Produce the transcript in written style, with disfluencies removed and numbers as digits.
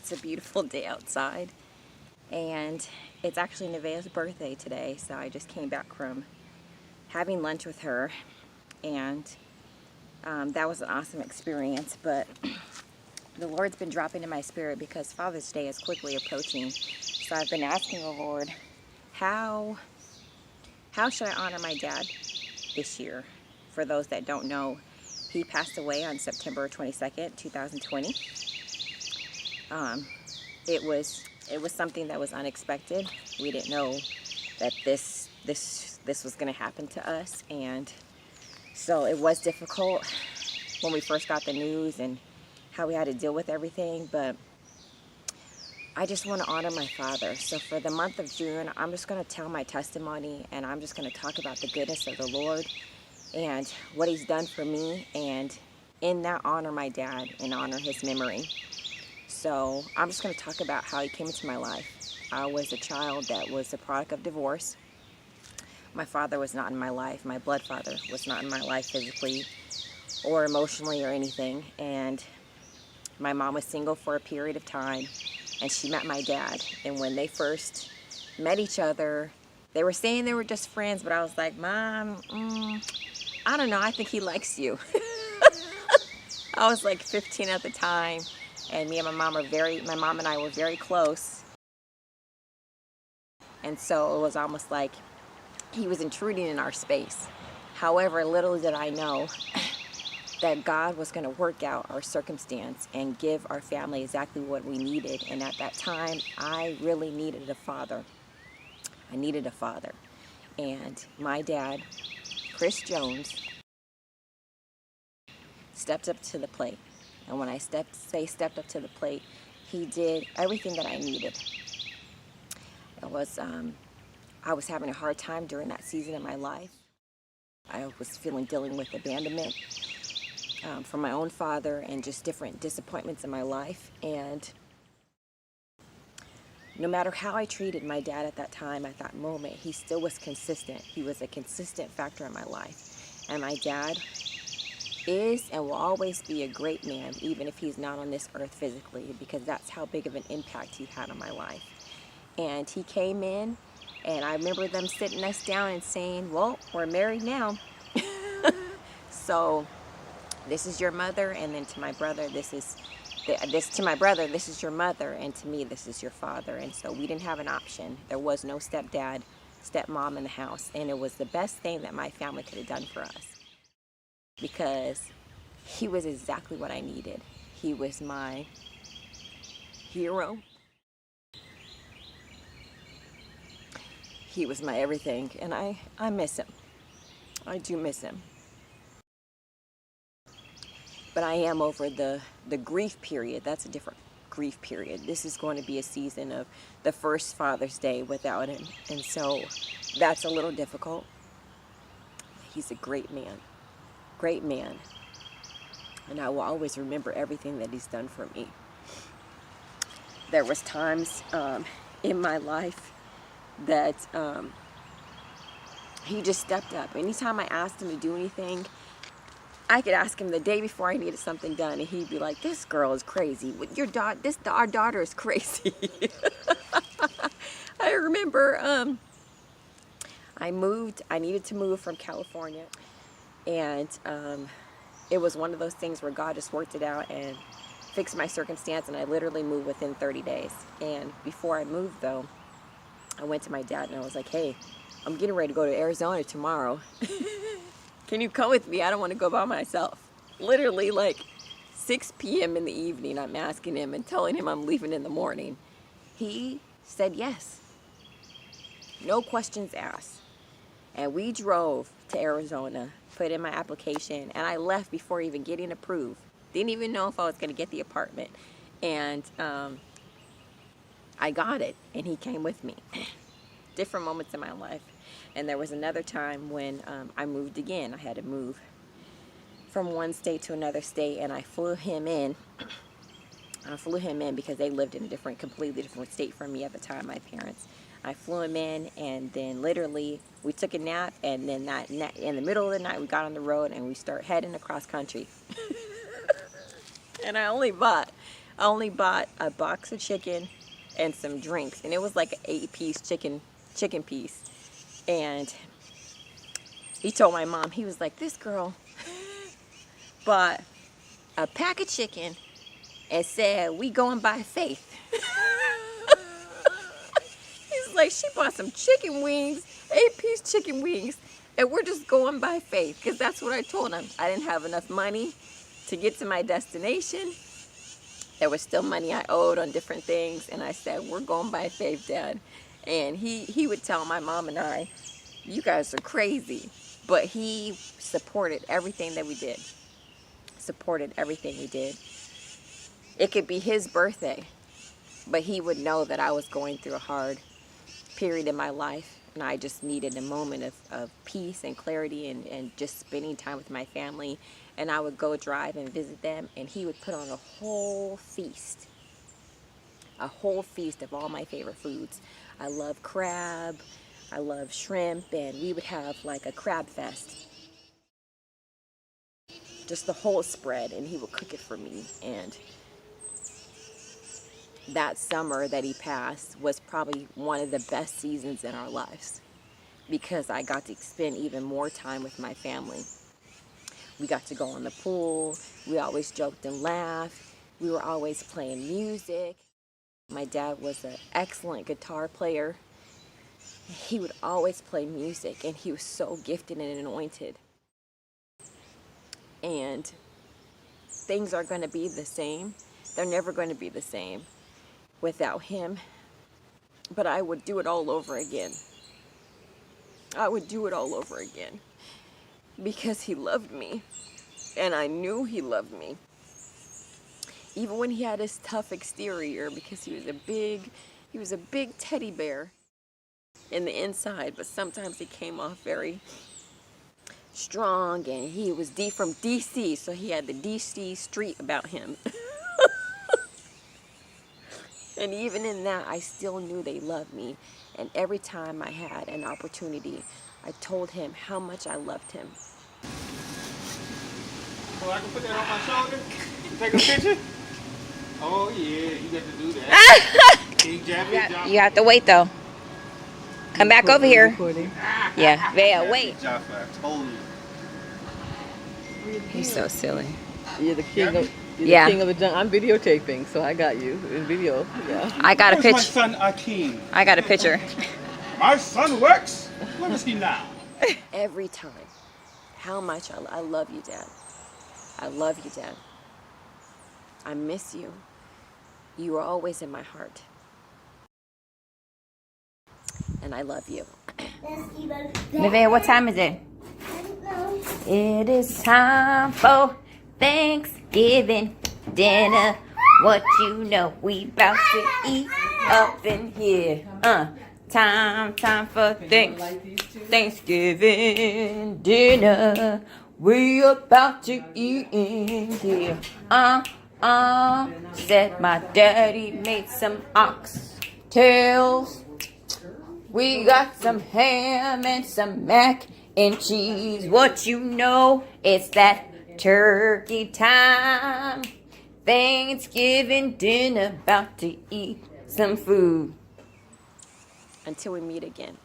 It's a beautiful day outside, and it's actually Nevaeh's birthday today, so I just came back from having lunch with her, and that was an awesome experience. But the Lord's been dropping in my spirit because Father's Day is quickly approaching, so I've been asking the Lord, how should I honor my dad this year? For those that don't know, he passed away on September 22nd, 2020. It was something that was unexpected. We didn't know that this was going to happen to us, and so it was difficult when we first got the news and how we had to deal with everything. But I just want to honor my father. So for the month of June, I'm just going to tell my testimony, and I'm just going to talk about the goodness of the Lord and what he's done for me, and in that honor my dad and honor his memory. So I'm just going to talk about how he came into my life. I was a child that was a product of divorce. My father was not in my life. My blood father was not in my life physically or emotionally or anything. And my mom was single for a period of time, and she met my dad. And when they first met each other, they were saying they were just friends, but I was like, Mom, I don't know, I think he likes you. I was like 15 at the time, and my mom and I were very close. And so it was almost like he was intruding in our space. However, little did I know that God was going to work out our circumstance and give our family exactly what we needed. And at that time, I really needed a father. I needed a father. And my dad, Chris Jones, stepped up to the plate. And when I stepped up to the plate, he did everything that I needed. I was having a hard time during that season of my life. I was dealing with abandonment from my own father and just different disappointments in my life. And no matter how I treated my dad at that time, at that moment, he still was consistent. He was a consistent factor in my life. And my dad is and will always be a great man, even if he's not on this earth physically, because that's how big of an impact he had on my life. And he came in, and I remember them sitting us down and saying, well, we're married now. So this is your mother, and then to my brother, this is your mother, and to me, this is your father. And so we didn't have an option. There was no stepdad, stepmom in the house, and it was the best thing that my family could have done for us, because he was exactly what I needed. He was my hero. He was my everything, and I miss him. I do miss him. But I am over the grief period. That's a different grief period. This is going to be a season of the first Father's Day without him, and so that's a little difficult. He's a great man. Great man, and I will always remember everything that he's done for me. There was times in my life that he just stepped up. Anytime I asked him to do anything, I could ask him the day before I needed something done, and he'd be like, "This girl is crazy. Our daughter is crazy." I remember I needed to move from California. And it was one of those things where God just worked it out and fixed my circumstance, and I literally moved within 30 days. And before I moved, though, I went to my dad and I was like, "Hey, I'm getting ready to go to Arizona tomorrow. Can you come with me? I don't want to go by myself." Literally like 6 p.m. in the evening, I'm asking him and telling him I'm leaving in the morning. He said yes. No questions asked. And we drove to Arizona, put in my application, and I left before even getting approved. Didn't even know if I was going to get the apartment. And I got it, and he came with me. Different moments in my life. And there was another time when I moved again. I had to move from one state to another state, and I flew him in. Because they lived in a completely different state from me at the time, my parents. I flew him in, and then literally we took a nap, and then in the middle of the night we got on the road and we start heading across country. And I only bought I only bought a box of chicken and some drinks, and it was like an 8-piece chicken piece. And he told my mom, he was like, this girl bought a pack of chicken and said, we going by faith. He's like, she bought some chicken wings, 8-piece chicken wings, and we're just going by faith, because that's what I told him. I didn't have enough money to get to my destination. There was still money I owed on different things, and I said, we're going by faith, Dad. And he would tell my mom and I, you guys are crazy. But he supported everything that we did. Supported everything we did. It could be his birthday, but he would know that I was going through a hard period in my life, and I just needed a moment of peace and clarity and just spending time with my family. And I would go drive and visit them, and he would put on a whole feast of all my favorite foods. I love crab, I love shrimp, and we would have like a crab fest. Just the whole spread, and he would cook it for me. And that summer that he passed was probably one of the best seasons in our lives, because I got to spend even more time with my family. We got to go in the pool. We always joked and laughed. We were always playing music. My dad was an excellent guitar player. He would always play music, and he was so gifted and anointed. And things are going to be the same. They're never going to be the same without him. But I would do it all over again. I would do it all over again, because he loved me, and I knew he loved me. Even when he had his tough exterior, because he was a big teddy bear in the inside, but sometimes he came off very strong, and he was from DC, so he had the DC street about him. And even in that, I still knew they loved me. And every time I had an opportunity, I told him how much I loved him. So I can put that on my shoulder and take a picture? Oh yeah, you got to do that. You have to wait though. Come back over here. Yeah, Vea, wait. I told you. He's so silly. You're the king of Yeah. king of the jungle. I'm videotaping, so I got you in video. Yeah. I got a Where's my picture. son Akeem? I got a picture. My son works? Where is he now? Every time. How much I love you, Dad. I love you, Dad. I miss you. You are always in my heart. And I love you. Nevaeh, what time is it? It is time for Thanksgiving dinner. What you know, we about to eat up in here. Time for Thanksgiving dinner. We about to eat in here. Said my daddy made some oxtails. We got some ham and some mac and cheese. What you know, it's that turkey time. Thanksgiving dinner, about to eat some food. Until we meet again.